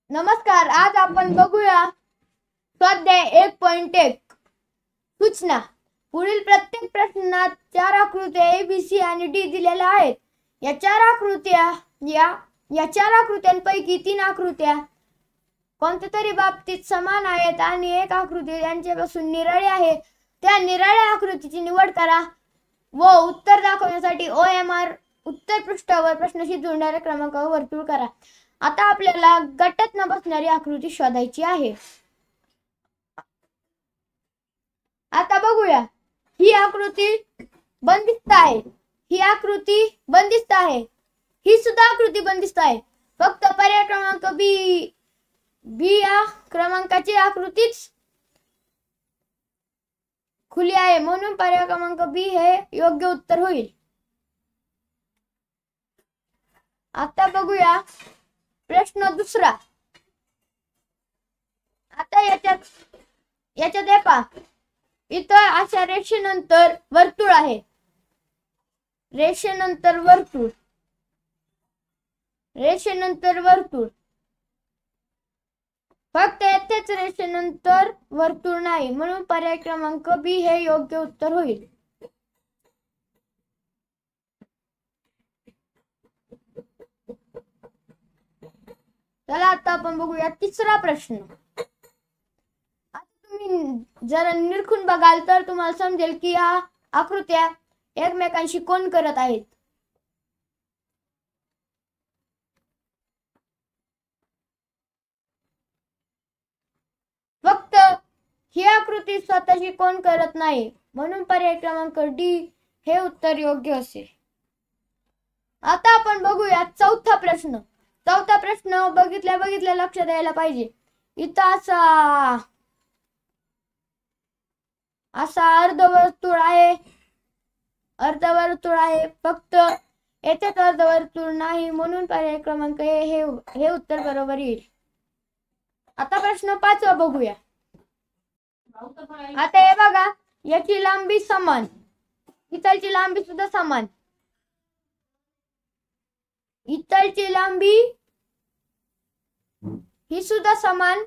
नमस्कार, आज आपण बघूया स्वाध्याय 1.1 सूचना। पुढील प्रत्येक प्रश्नात 4 आकृत्या A, B, C आणि D दिलेल्या आहेत। या 4 आकृत्यांपैकी 3 आकृत्या कोणत्या तरी बाबतीत समान आहेत आणि एक आकृती यांच्यापासून निराळी आहे। त्या निराळ्या आकृतीची निवड करा व उत्तर दाखवण्यासाठी OMR उत्तर पृष्ठावर प्रश्नाशी जोडणाऱ्या क्रमांकावर वर्तुळ करा। आता आपल्याला गटात न बसणारी आकृती शोधायची आहे। आता बघूया, ही आकृती बंदिस्त आहे, ही आकृती बंदिस्त आहे, ही सुद्धा आकृती बंदिस्त आहे। फक्त पर्याय क्रमांक बी या क्रमांकाची आकृतीच खुली आहे, म्हणून पर्याय क्रमांक बी हे योग्य उत्तर होईल। आता बघूया प्रश्न दुसरा। आता याच्यात हे पहा, इथं अशा रेषेनंतर वर्तुळ आहे, रेषेनंतर वर्तुळ, रेषेनंतर वर्तुळ, फक्त येथेच रेषेनंतर वर्तुळ नाही, म्हणून पर्याय क्रमांक बी हे योग्य उत्तर होईल। चला आता आपण बघूया तिसरा प्रश्न। आता तुम्ही जर निरखून बघाल तर तुम्हाला समजेल की या आकृत्या एकमेकांशी कोण करत आहेत। फक्त ही आकृती स्वतःशी कोण करत नाही, म्हणून पर्याय क्रमांक डी हे उत्तर योग्य असेल। आता आपण बघूया चौथा प्रश्न। चौथा प्रश्न बघितल्या लक्षात यायला पाहिजे। इथं असा अर्धवर्तुळ आहे, अर्धवर्तुळ आहे, फक्त येथेच अर्धवर्तुळ नाही, म्हणून पर्याय क्रमांक हे उत्तर बरोबर येईल। आता प्रश्न 5 बघूया। आता हे बघा, याची लांबी समान, इथलची लांबी सुद्धा समान, इथलची लांबी ही सुद्धा समान,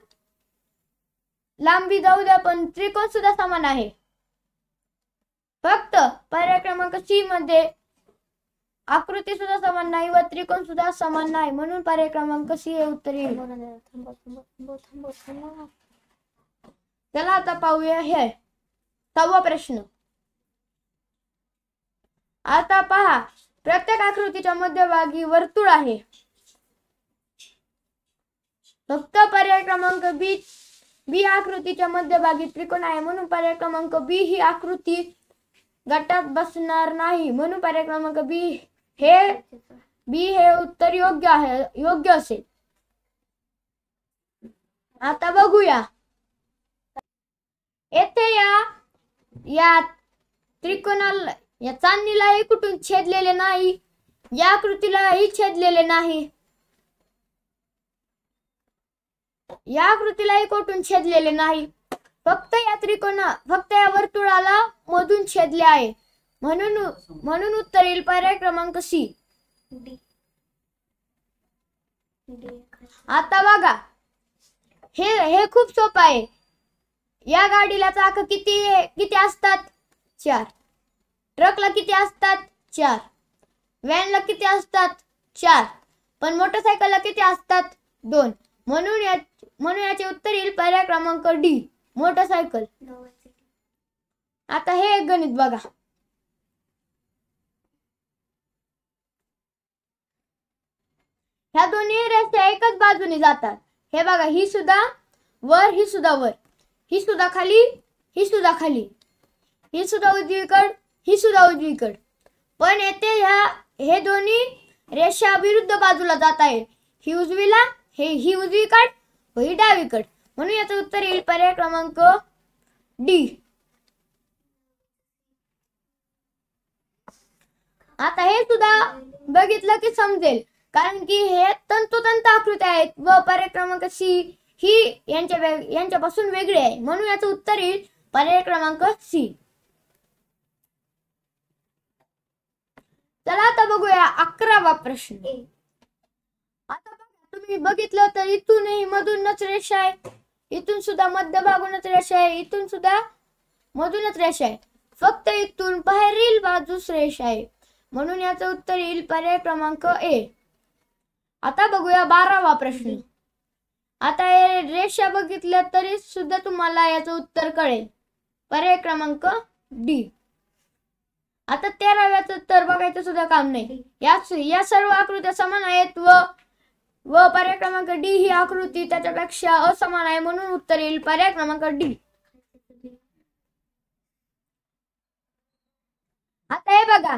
लांबी जाऊ द्या पण त्रिकोण सुद्धा समान आहे। फक्त पर्याय क्रमांक सी मध्ये आकृती सुद्धा समान नाही व त्रिकोण सुद्धा समान नाही, म्हणून पर्याय क्रमांक सी हे उत्तर येईल। चला आता पाहूया हे 6वा प्रश्न। आता पहा, प्रत्येक आकृतीच्या मध्यभागी वर्तुळ आहे, फक्त पर्याय क्रमांक बी आकृतीच्या मध्यभागी त्रिकोण आहे, म्हणून पर्याय क्रमांक बी ही आकृती गटात बसणार नाही, म्हणून पर्याय क्रमांक बी हे उत्तर योग्य असेल। आता बघूया, येथे या त्रिकोणाला, या चांदणीलाही कुठून छेदलेले नाही, या आकृतीलाही छेदलेले नाही, या आकृतीलाही कुठून छेदलेले नाही, फक्त या वर्तुळाला मधून छेदले आहे, म्हणून उत्तर येईल पर्याय क्रमांक सी। आता बघा, हे खूप सोपं आहे। या गाडीला चाक किती असतात? 4। ट्रकला किती असतात? 4। व्हॅनला किती असतात? 4। पण मोटरसायकलला किती असतात? 2। म्हणून याचे उत्तर येईल पर्याय क्रमांक डी, मोटरसायकल। आता हे एक गणित बघा। ह्या दोन्ही रेषा एकच बाजूने जातात। हे बघा, ही सुद्धा वर, ही सुद्धा वर, ही सुद्धा खाली, ही सुद्धा खाली, ही सुद्धा उजवीकड, ही सुद्धा उजवीकड, पण येथे हे दोन्ही रेषा विरुद्ध बाजूला जात आहेत। ही उजवीला, ही उजवीकड व ही डावीकड, म्हणून याचं उत्तर येईल पर्याय क्रमांक डी। आता हे सुद्धा बघितलं की समजेल, कारण की हे तंतोतंत आकृती आहेत व पर्याय क्रमांक सी ही यांच्यापासून वेगळी आहे, म्हणून याचं उत्तर येईल पर्याय क्रमांक सी। चला आता बघूया 11वा प्रश्न। आता तुम्ही बघितलं तर इथूनही मधूनच रेषा आहे, इथून सुद्धा मध्यभागूनच रेषा आहे, इथून सुद्धा मधूनच रेषा आहे, फक्त इथून बाहेरील बाजूस रेषा आहे, म्हणून याचं उत्तर येईल पर्याय क्रमांक ए. आता बघूया 12वा प्रश्न. आता हे रेषा बघितल्या तरी सुद्धा तुम्हाला याचं उत्तर कळेल, पर्याय क्रमांक डी. आता 13व्याचं तर बघायचं सुद्धा काम नाही. या सर्व आकृत्या समान आहेत व पर्याय क्रमांक डी ही आकृती त्याच्यापेक्षा असमान आहे, म्हणून उत्तर येईल पर्याय क्रमांक डी. आता हे बघा,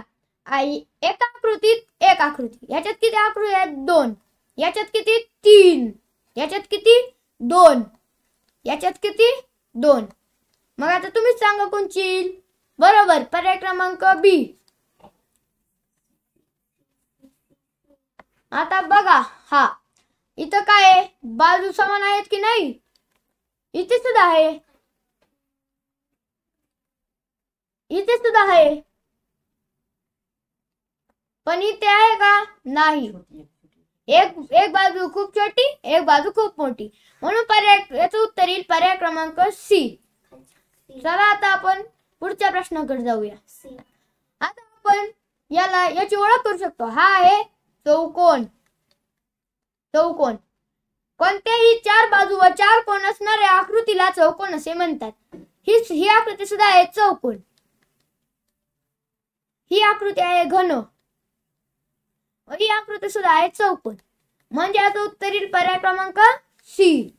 एका आकृतीत एक आकृती, याच्यात किती आकृती आहेत? 2. याच्यात किती? 3. याच्यात किती? 2. याच्यात किती? 2. मग आता तुम्हीच सांगा कोणची येईल? बरोबर, पर्याय क्रमांक बी. आता बघा, हा इथं काय आहे? बाजू समान आहेत की नाही? इथे सुद्धा आहे, इथे सुद्धा आहे, पण इथे आहे का? नाही. एक बाजू खूप छोटी, एक बाजू खूप मोठी, म्हणून पर्याय याचं उत्तर येईल पर्याय क्रमांक सी. चला आता आपण पुढच्या प्रश्नाकडे जाऊया. आता आपण याची ओळख करू शकतो. हा आहे चौकोन. चौकोन कोणत्याही 4 बाजू व 4 कोण असणाऱ्या आकृतीला चौकोन असे म्हणतात. ही आकृती सुद्धा आहे चौकोन. ही आकृती आहे घन, ही आकृती सुद्धा आहे चौकोन, म्हणजे याचं उत्तर येईल पर्याय क्रमांक सी.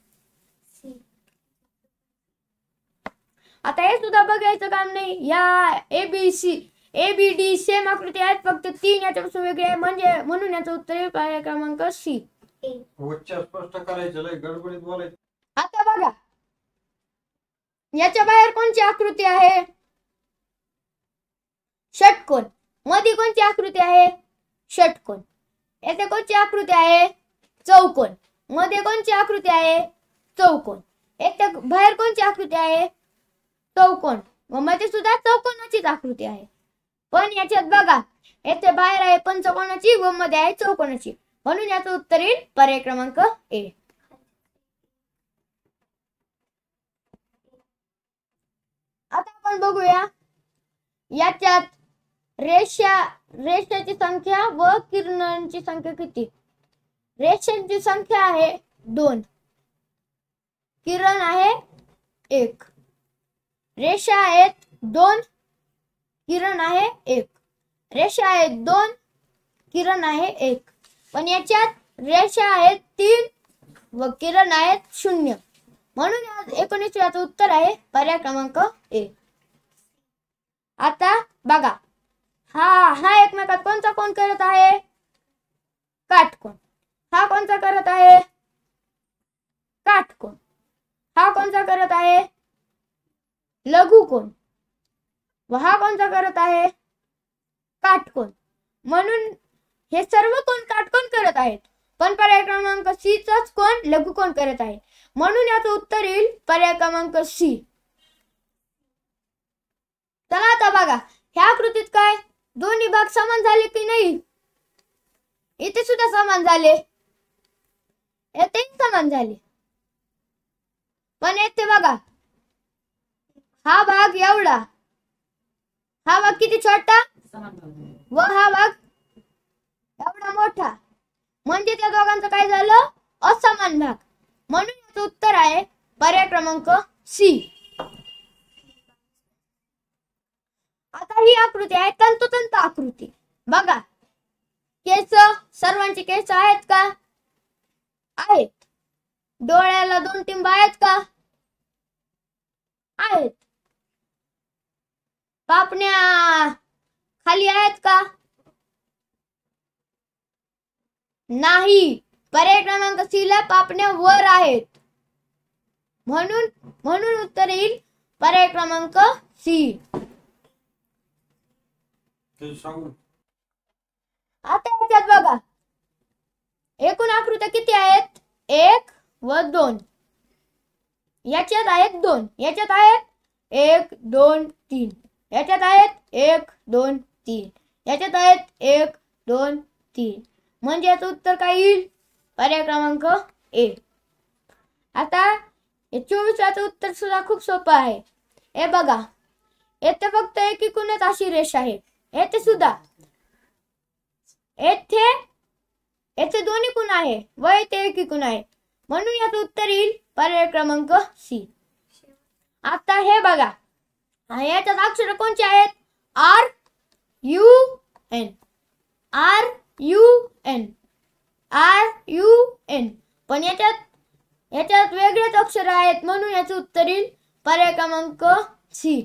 आता हे सुद्धा बघायचं काम नाही. या एबीडी सेम आकृती आहेत, फक्त 3 याच्यापासून वेगळे आहे, म्हणून याचं उत्तर येईल पर्याय क्रमांक सी. स्पष्ट करायचं, लय गडबडीत बोलायचं. आता बघा, याच्या बाहेर कोणची आकृती आहे? षटकोन. मध्ये कोणची आकृती आहे? षटकोन. येथे कोणची आकृती आहे? चौकोन. मध्ये कोणची आकृती आहे? चौकोन. येथे बाहेर कोणची आकृती आहे? चौकोन. व मध्ये सुद्धा चौकोनाचीच आकृती आहे, पण याच्यात बघा, येथे बाहेर आहे पंचकोनाची व मध्ये आहे चौकोनाची, म्हणून याचं उत्तर येईल पर्याय क्रमांक ए. आता आपण बघूया याच्यात रेषाची संख्या व किरणांची संख्या किती. रेषांची संख्या आहे 2, किरण आहे 1. रेषा आहेत 2, किरण आहे 1. रेषा आहेत 2, किरण आहे 1. पण याच्यात रेषा आहेत 3 व किरण आहेत 0, म्हणून 19व्याचं उत्तर आहे पर्याय क्रमांक ए. आता बघा, हा एकमेकात कोणता कोण करत आहे? काटकोन. हा कोणता करत आहे? काटकोन. हा कोणता करत आहे? लघुकोन. व हा कोणता करत आहे? काटकोन. म्हणून हे सर्व कोण काटकोन करत आहेत, पण पर्याय क्रमांक सी चाच कोण लघुकोन करत आहे, म्हणून याचं उत्तर येईल पर्याय क्रमांक सी. चला आता बघा, ह्या आकृतीत काय दोन्ही भाग समान झाले की नाही? इथे सुद्धा समान झाले, येथे समान झाले, पण येथे बघा, हा भाग एवढा, हा भाग किती छोटा व हा भाग एवढा मोठा, म्हणजे त्या दोघांचं काय झालं? असमान भाग, म्हणून याचं उत्तर आहे पर्याय क्रमांक सी. आता ही आकृती आहे तंतोतंत आकृती. बघा, केस, सर्वांचे केस आहेत का? आहेत. डोळ्याला 2 टिंब आहेत का? आहेत. पापण्या खाली आहेत का? नाही. पर्याय क्रमांक सी ला पापण्या वर आहेत, म्हणून उत्तर येईल पर्याय क्रमांक सी. आता याच्यात बघा, एकूण आकृत्या किती आहेत? 1 व 2. याच्यात आहेत 2, याच्यात आहेत 1 2 3, याच्यात आहेत 1 2 3, याच्यात आहेत 1 2 3, म्हणजे याचं उत्तर काय येईल? पर्याय क्रमांक ए. आता 24चं उत्तर सुद्धा खूप सोपं आहे. हे बघा, येथे फक्त एकीकडूनच अशी रेष आहे. येथे सुद्धा येथे दोन्ही कोण आहे व येथे एकीकडून आहे, म्हणून याचं उत्तर येईल पर्याय क्रमांक सी. आता हे बघा, याच्यात अक्षर कोणते आहेत? R U N, R U N, R U N. पण याच्यात वेगळेच अक्षर आहेत, म्हणून याचं उत्तर येईल पर्याय क्रमांक सी.